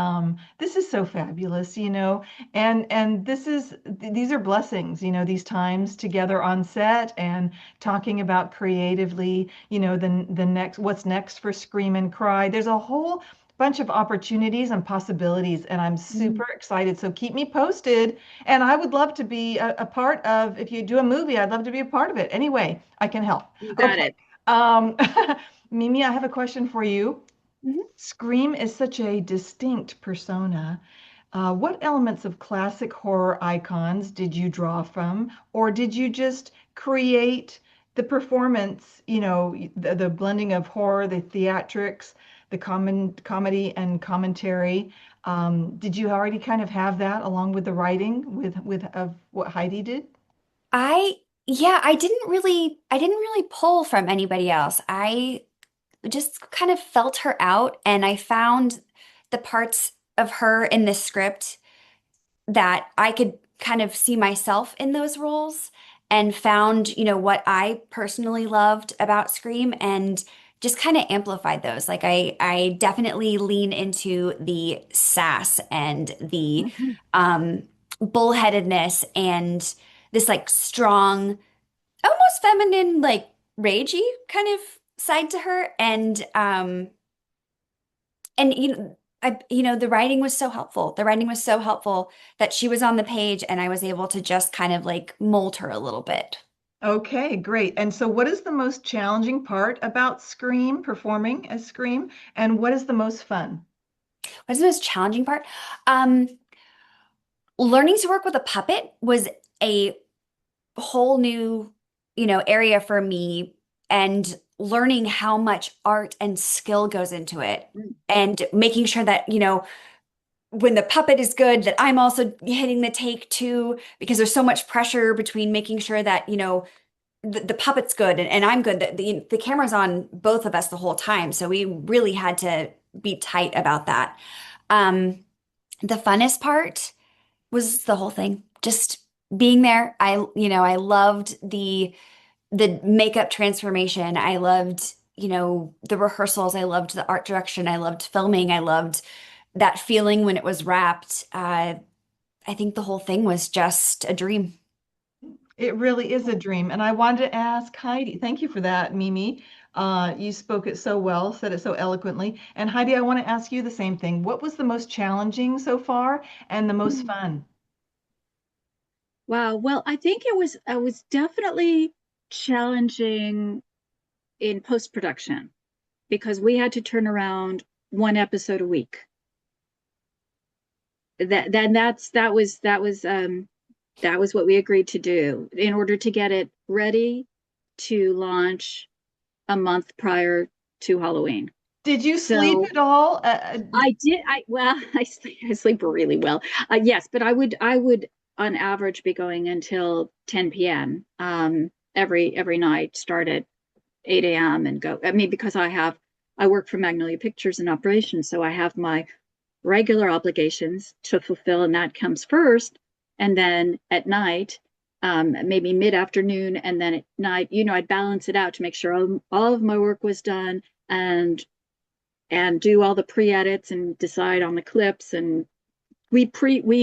this is so fabulous, and these are blessings, these times together on set and talking about creatively, the next, what's next for Scream and Cry. There's a whole bunch of opportunities and possibilities, and I'm super excited. So keep me posted. And I would love to be a part of, if you do a movie, I'd love to be a part of it. Anyway, I can help. You got Okay. it. Mimi, I have a question for you. Mhm. Scream is such a distinct persona. What elements of classic horror icons did you draw from, or did you just create the performance, the blending of horror, the theatrics, the comedy and commentary? Did you already kind of have that along with the writing with of what Heidi did? I yeah, I didn't really pull from anybody else. I just kind of felt her out, and I found the parts of her in the script that I could kind of see myself in those roles, and found, what I personally loved about Scream, and just kind of amplified those. Like I definitely lean into the sass and the Mhm. um bullheadedness and this like strong, almost feminine, like ragey kind of side to her. And the writing was so helpful. The writing was so helpful that she was on the page and I was able to just kind of like mold her a little bit. Okay, great. And so, what is the most challenging part about Scream, performing as Scream, and what is the most fun? What's the most challenging part? Um, Learning to work with a puppet was a whole new, area for me, and learning how much art and skill goes into it, and making sure that, when the puppet is good, that I'm also hitting the take too, because there's so much pressure between making sure that, the puppet's good and I'm good. The camera's on both of us the whole time. So we really had to be tight about that. Um, the funnest part was the whole thing, just being there. I loved the makeup transformation. I loved, the rehearsals. I loved the art direction. I loved filming. I loved that feeling when it was wrapped. I think the whole thing was just a dream. It really is a dream. And I wanted to ask Heidi, thank you for that, Mimi. You spoke it so well, said it so eloquently. And Heidi, I want to ask you the same thing. What was the most challenging so far and the most fun? Wow. Well, I think it was definitely challenging in post-production because we had to turn around one episode a week. That was what we agreed to do in order to get it ready to launch a month prior to Halloween. Did you sleep So at all? I did. I sleep really well. Yes, but I would on average be going until 10 p.m. Every night, start at 8 a.m. and go. I mean, because I work for Magnolia Pictures in operations, so I have my regular obligations to fulfill, and that comes first. And then at night, maybe mid-afternoon, and then at night, I'd balance it out to make sure all of my work was done, and and do all the pre-edits and decide on the clips. And we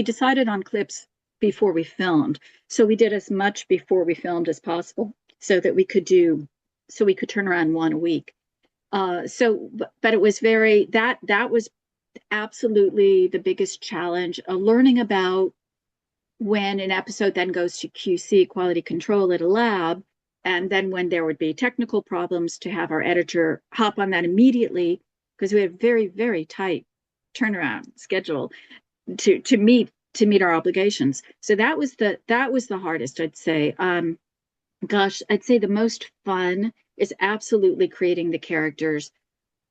decided on clips before we filmed. So we did as much before we filmed as possible so that we could turn around one a week. But it was that was absolutely the biggest challenge, learning about when an episode then goes to QC, quality control, at a lab, and then when there would be technical problems, to have our editor hop on that immediately, because we had a very, very tight turnaround schedule to meet our obligations. So that was the hardest, I'd say. Gosh, I'd say the most fun is absolutely creating the characters,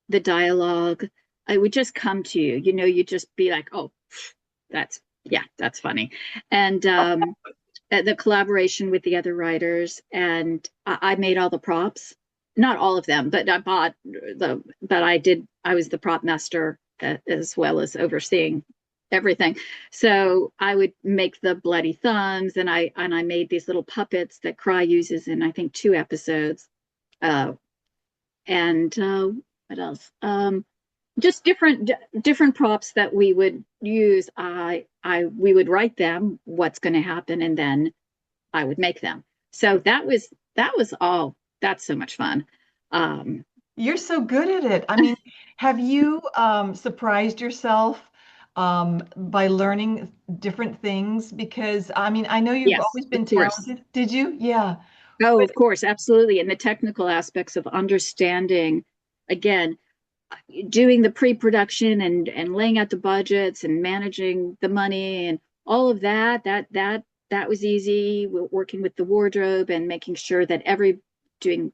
the dialogue. It would just come to you. You'd just be like, oh, that's funny. And the collaboration with the other writers, and I made all the props. Not all of them, but I was the prop master, as well as overseeing everything. So I would make the bloody thumbs, and I made these little puppets that Cry uses in, I think, 2 episodes. And what else? Just different props that we would use. We would write them, what's going to happen, and then I would make them. So that was all. That's so much fun. You're so good at it. I mean, have you surprised yourself by learning different things? Because I mean, I know you've Yes, always of been course. talented. Did you? Yeah. Oh, But of course, absolutely. And the technical aspects of understanding, again, doing the pre-production and laying out the budgets and managing the money and all of that was easy. We're working with the wardrobe and making sure that doing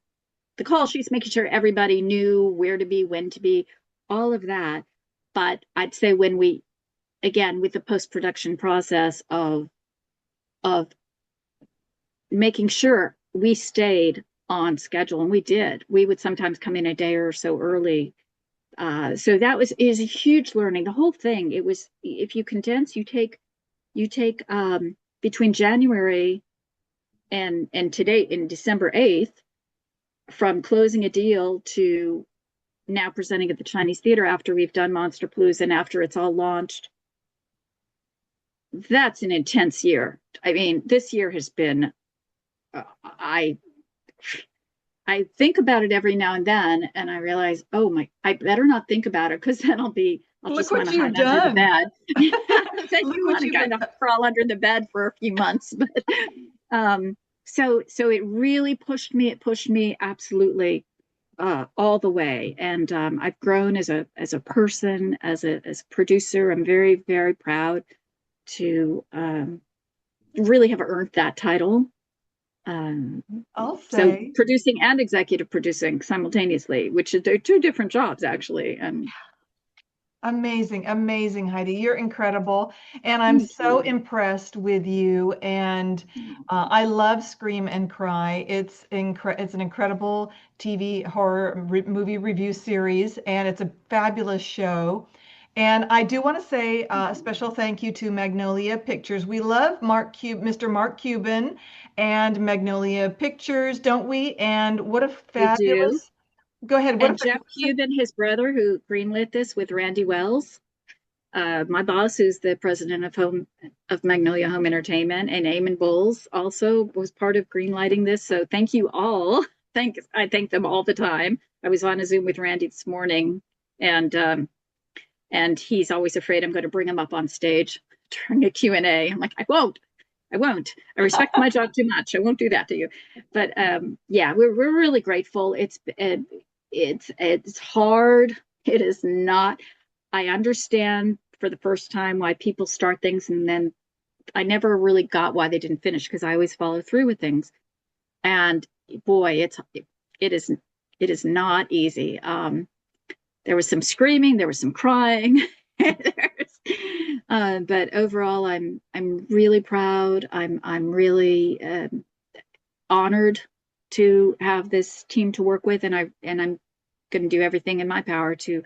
the call sheets, making sure everybody knew where to be, when to be, all of that. But I'd say again, with the post-production process of making sure we stayed on schedule, and we did. We would sometimes come in a day or so early. So that is a huge learning. The whole thing. It was, if you condense, you take between January and today, in December 8th, from closing a deal to now presenting at the Chinese Theater after we've done Monsterpalooza and after it's all launched. That's an intense year. I mean, this year has been. I think about it every now and then, and I realize, I better not think about it, because then I'll look just want what to you've hide under the done. bed. Then Look you what want to you've kind done. of crawl under the bed for a few months. But so it really pushed me. It pushed me absolutely all the way, and I've grown as a person, as a producer. I'm very, very proud to really have earned that title. I'll So say. producing and executive producing simultaneously, they're 2 different jobs, actually. And Amazing, amazing, Heidi. You're incredible. And I'm thank so you. impressed with you. And I love Scream and Cry. It's an incredible TV movie review series, and it's a fabulous show. And I do want to say a special thank you to Magnolia Pictures. We love Mr. Mark Cuban and Magnolia Pictures, don't we? And what a We do. fabulous, go ahead, what a And Jeff Cuban, his brother, who greenlit this with Randy Wells, my boss, who's the president of Magnolia Home Entertainment, and Eamon Bowles also was part of greenlighting this. So thank you all. I thank them all the time. I was on a Zoom with Randy this morning, and he's always afraid I'm going to bring him up on stage during a Q&A. I'm like, I won't. I respect my job too much. I won't do that to you. But yeah, we're really grateful. It's hard. It is not. I understand for the first time why people start things, and then I never really got why they didn't finish, because I always follow through with things. And boy, it is not easy. There was some screaming, there was some crying. But overall, I'm really proud. I'm really honored to have this team to work with, and I'm going to do everything in my power to,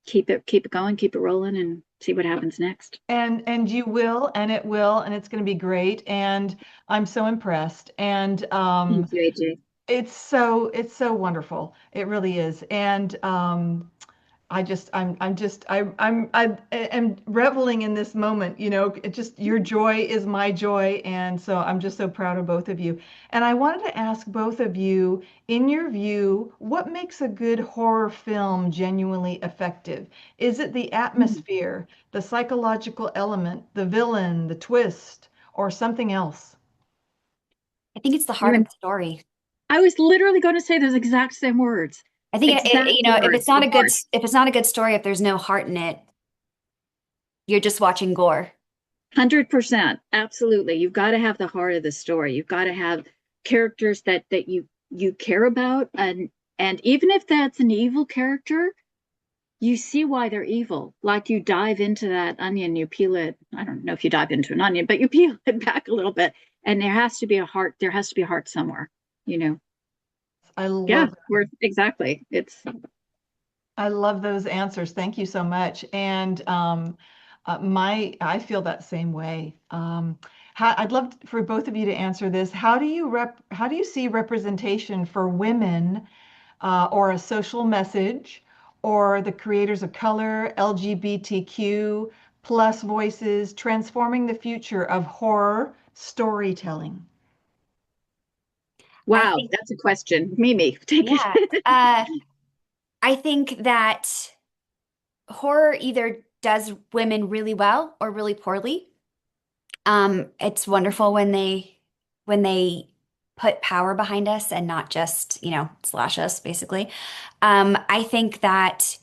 keep it going, keep it rolling, and see what happens next. And you will, and it will, and it's going to be great. And I'm so impressed. And Thank you, AJ. it's so wonderful. It really is. And I am reveling in this moment, it just, your joy is my joy. And so I'm just so proud of both of you. And I wanted to ask both of you, in your view, what makes a good horror film genuinely effective? Is it the atmosphere, the psychological element, the villain, the twist, or something else? I think it's the heart You're of in, the story. I was literally going to say those exact same words. I think Exact if words, it's not the a good heart. if it's not a good story, if there's no heart in it, you're just watching gore. 100%. Absolutely. You've got to have the heart of the story. You've got to have characters that you care about, and even if that's an evil character, you see why they're evil. Like you dive into that onion, you peel it. I don't know if you dive into an onion, but you peel it back a little bit, and there has to be a heart. There has to be a heart somewhere, you know. I Yeah, love we're exactly. It's I love those answers. Thank you so much. And I feel that same way. I'd love for both of you to answer this. How do you see representation for women, or a social message, or the creators of color, LGBTQ plus voices transforming the future of horror storytelling? I wow. think, That's a question. Mimi, take yeah, it. I think that horror either does women really well or really poorly. It's wonderful when they put power behind us and not just, slash us, basically. I think that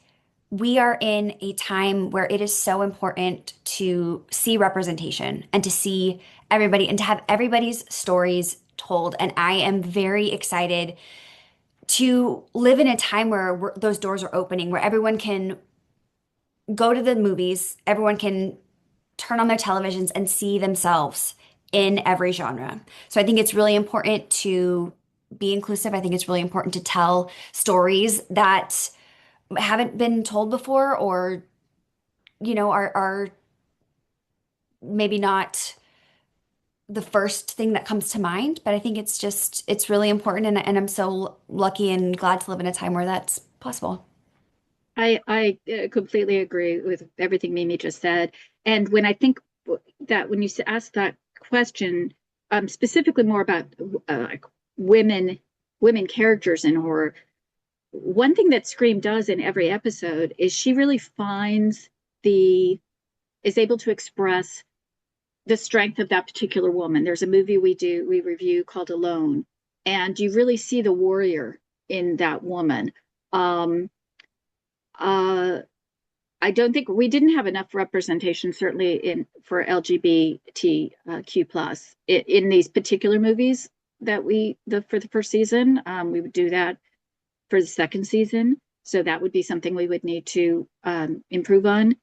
we are in a time where it is so important to see representation and to see everybody and to have everybody's stories told. And I am very excited to live in a time where those doors are opening, where everyone can go to the movies, everyone can turn on their televisions and see themselves in every genre. So I think it's really important to be inclusive. I think it's really important to tell stories that haven't been told before or, are maybe not the first thing that comes to mind. But I think it's really important. And I'm so lucky and glad to live in a time where that's possible. I completely agree with everything Mimi just said. And when I think that when you ask that question, specifically more about like women women characters in horror, one thing that Scream does in every episode is she really finds the is able to express the strength of that particular woman. There's a movie we review called Alone, and you really see the warrior in that woman. Um, uh, I don't think we didn't have enough representation, certainly in for LGBTQ plus in these particular movies that for the first season. We would do that for the second season, so that would be something we would need to improve on.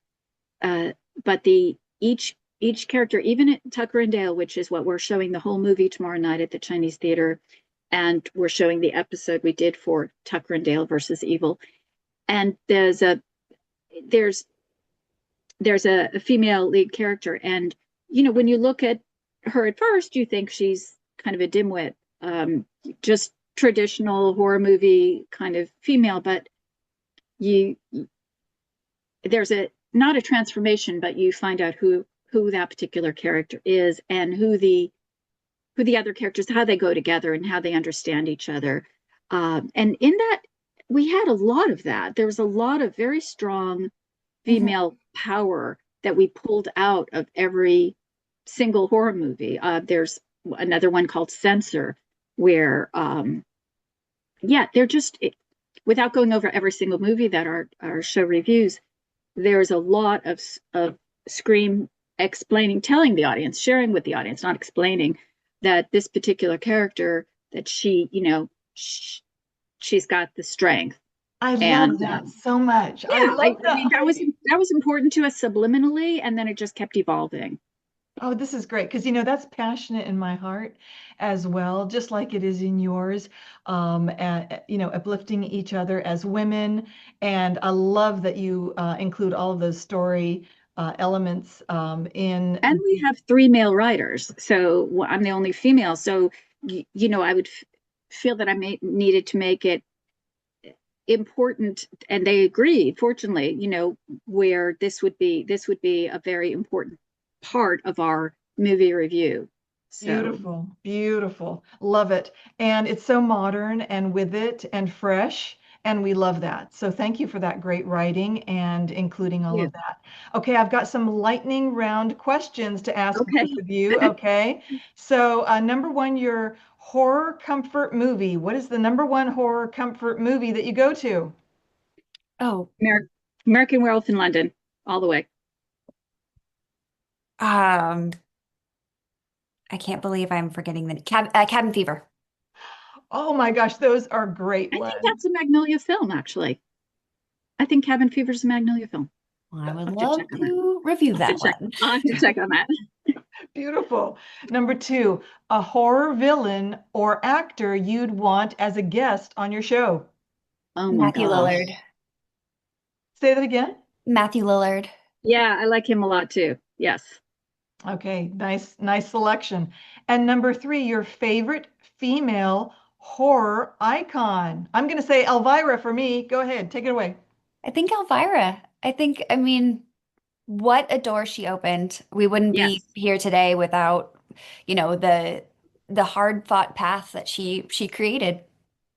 But the each character, even at Tucker and Dale, which is what we're showing the whole movie tomorrow night at the Chinese Theater, and we're showing the episode we did for Tucker and Dale versus Evil, and there's a female lead character, and when you look at her at first, you think she's kind of a dimwit, just traditional horror movie kind of female, but you there's a not a transformation, but you find out who that particular character is and who the other characters, how they go together and how they understand each other. And in that, we had a lot of that. There was a lot of very strong Mhm. female power that we pulled out of every single horror movie. There's another one called Censor, where, yeah, they're just, without going over every single movie that our show reviews, there's a lot of Scream explaining, telling the audience, sharing with the audience, not explaining that this particular character that she's got the strength. I love And that so much. I yeah, love I that, mean Heidi. that was important to us subliminally, and then it just kept evolving. Oh, this is great because that's passionate in my heart as well, just like it is in yours. Uplifting each other as women, and I love that you include all of those story elements in. And we have three male writers, so I'm the only female. So I would feel that needed to make it important, and they agreed, fortunately, where this would be a very important part of our movie review. So Beautiful, beautiful. Love it. And it's so modern and with it and fresh. And we love that. So thank you for that great writing and including all yeah. of that. Okay, I've got some lightning round questions to ask both Okay. of you. Okay. So, number one, your horror comfort movie. What is the number one horror comfort movie that you go to? Oh, American Werewolf in London, all the way. um, I can't believe I'm forgetting the Cabin Fever. Oh my gosh, those are great I think ones. that's a Magnolia film, actually. I think Cabin Fever's a Magnolia film. Well, I I'll would have to check love on that. to review I'll have to that check. one. I'll have to check on that. Beautiful. Number two, a horror villain or actor you'd want as a guest on your show. Oh my Matthew gosh. Lillard. Say that again. Matthew Lillard. Yeah, I like him a lot too. Yes. Okay, nice selection. And number three, your favorite female horror icon. I'm going to say Elvira for me. Go ahead, take it away. I think Elvira. I mean, what a door she opened. We wouldn't be Yes. here today without, the hard fought path that she created.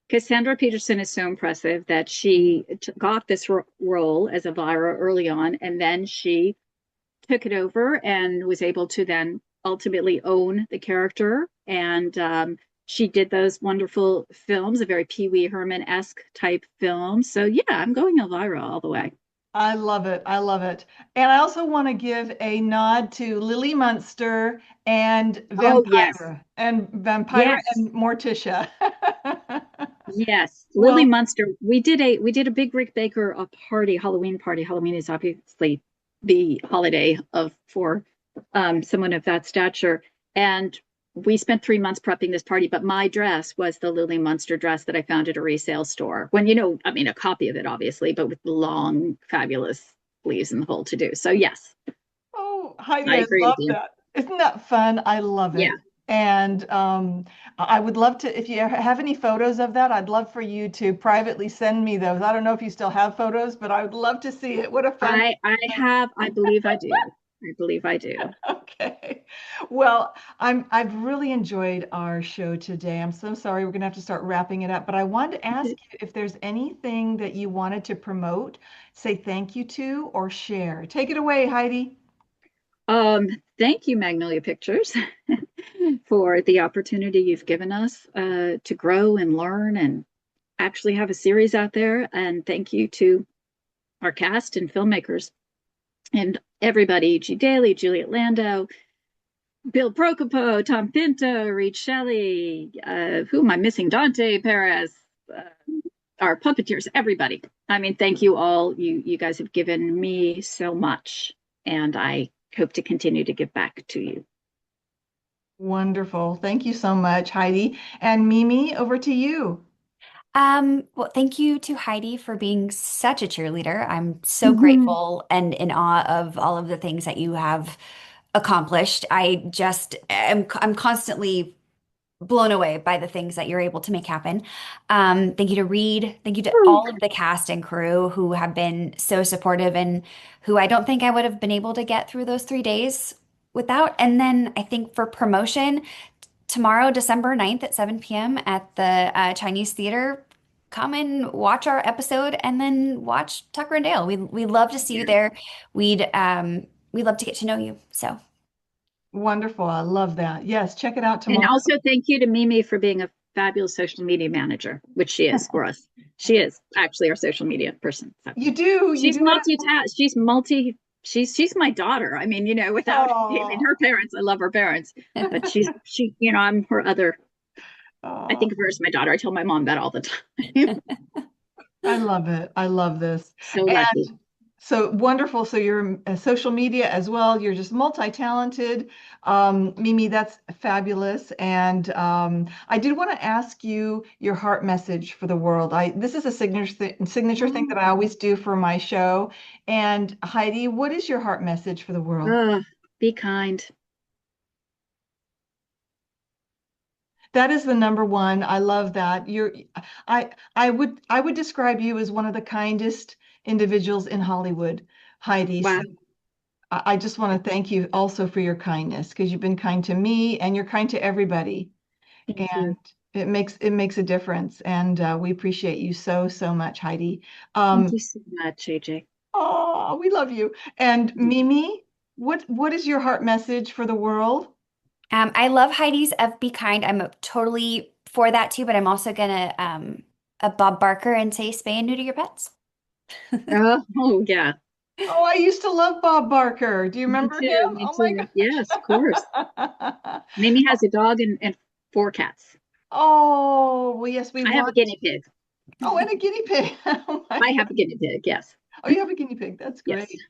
Cassandra Peterson is so impressive that she got this role as Elvira early on, and then she took it over and was able to then ultimately own the character. And she did those wonderful films, a very Pee Wee Herman-esque type film. So yeah, I'm going Elvira all the way. I love it. I love it. And I also want to give a nod to Lily Munster and Oh yes, Vampira yes, and Morticia. yes. Lily Well, Munster. We did a big Rick Baker a party, Halloween party. Halloween is obviously the holiday of for someone of that stature. And we spent 3 months prepping this party, but my dress was the Lily Munster dress that I found at a resale store. When, I mean, a copy of it, obviously, but with long, fabulous sleeves and the whole to do. So, yes, oh, Heidi, I I agree with love you. that. Isn't that fun? I love Yeah. it. And I would love to, if you have any photos of that, I'd love for you to privately send me those. I don't know if you still have photos, but I would love to see it. What a fun. I believe I do. I believe I do. Okay. Well, I've really enjoyed our show today. I'm so sorry we're gonna have to start wrapping it up, but I wanted to ask you if there's anything that you wanted to promote, say thank you to, or share. Take it away, Heidi. Um, Thank you, Magnolia Pictures, for the opportunity you've given us to grow and learn and actually have a series out there. And thank you to our cast and filmmakers and everybody, G. Daly, Juliet Landau, Bill Procopo, Tom Pinto, Reed Shelley, who am I missing? Dante Perez, uh, our puppeteers, everybody. I mean, thank you all. You guys have given me so much, and I hope to continue to give back to you. Wonderful. Thank you so much, Heidi. And Mimi, over to you. Well, thank you to Heidi for being such a cheerleader. I'm so grateful and in awe of all of the things that you have accomplished. I'm constantly blown away by the things that you're able to make happen. Thank you to Reed. Thank you to all of the cast and crew who have been so supportive and who I don't think I would have been able to get through those 3 days without. And then I think for promotion, tomorrow, December 9th at 7 p.m. at the Chinese Theater, come and watch our episode and then watch Tucker and Dale. We love to see you Yeah. there. We'd love to get to know you. So Wonderful. I love that. Yes, check it out And tomorrow. also thank you to Mimi for being a fabulous social media manager, which she is for us. She is actually our social media person. So You she's do it. multitask. She's my daughter. I mean, without I mean Oh, her parents, I love her parents, but I'm her other. I oh, think of her as my daughter. I tell my mom that all the time. I love it. I love this. So lucky. So wonderful. So you're social media as well. You're just multi-talented. Mimi, that's fabulous. And I did want to ask you your heart message for the world. This is a signature thing that I always do for my show. And Heidi, what is your heart message for the world? Be kind. That is the number one. I love that. I would describe you as one of the kindest individuals in Hollywood, Heidi. So Wow. I just want to thank you also for your kindness because you've been kind to me and you're kind to everybody. Thank And you. it makes a difference. And we appreciate you so, so much, Heidi. Thank you so much, AJ. Oh, we love you. And Mimi, what is your heart message for the world? I love Heidi's of Be Kind. I'm totally for that too, but I'm also gonna a Bob Barker and say spay and neuter your pets. Oh, yeah. Oh, I used to love Bob Barker. Do you Me remember too. him? Me Oh my too. Yes, of course. God. Mimi has a dog and four cats. Oh, well, yes, we I have a want. guinea pig. Oh, and a guinea pig. Oh my I God. have a guinea pig. Yes. Oh, you have a guinea pig. That's Yes. great.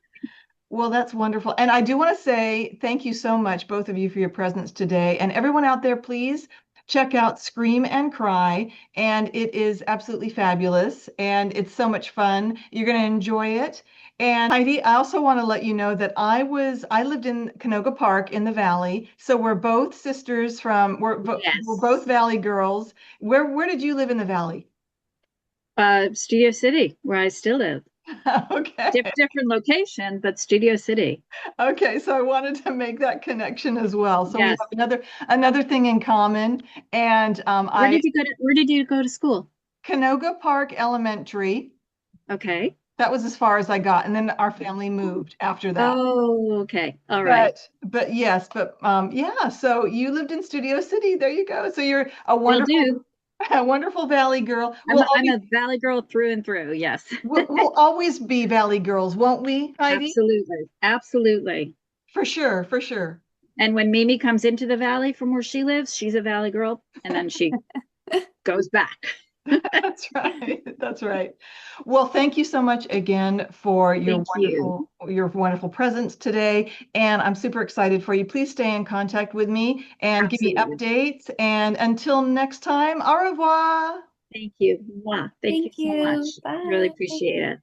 Well, that's wonderful. And I do want to say thank you so much, both of you, for your presence today. And everyone out there, please check out Scream and Cry. And it is absolutely fabulous. And it's so much fun. You're going to enjoy it. And Heidi, I also want to let you know that I lived in Canoga Park in the Valley. So we're both sisters we're both Yes. Valley girls. Where did you live in the Valley? Studio City, where I still live. Okay. Different location, but Studio City. Okay, so I wanted to make that connection as well. So we Yes. have another thing in common. And Where I did you go to, where did you go to school? Canoga Park Elementary. Okay. That was as far as I got, and then our family moved after that. Oh, okay. All right. But yes, but yeah. So you lived in Studio City. There you go. So you're a Still do. a wonderful Valley girl. I'm a Valley girl through and through. Yes. We'll always be Valley girls, won't we, Heidi? Absolutely. Absolutely. For sure, for sure. And when Mimi comes into the Valley from where she lives, she's a Valley girl, and then she goes back. That's right. That's right. Well, thank you so much again for Thank you. your wonderful presence today. And I'm super excited for you. Please stay in contact with me and give me Absolutely. updates. And until next time, au revoir. Thank you. Mwah. Thank you Thank so much. you. Really Bye. appreciate it.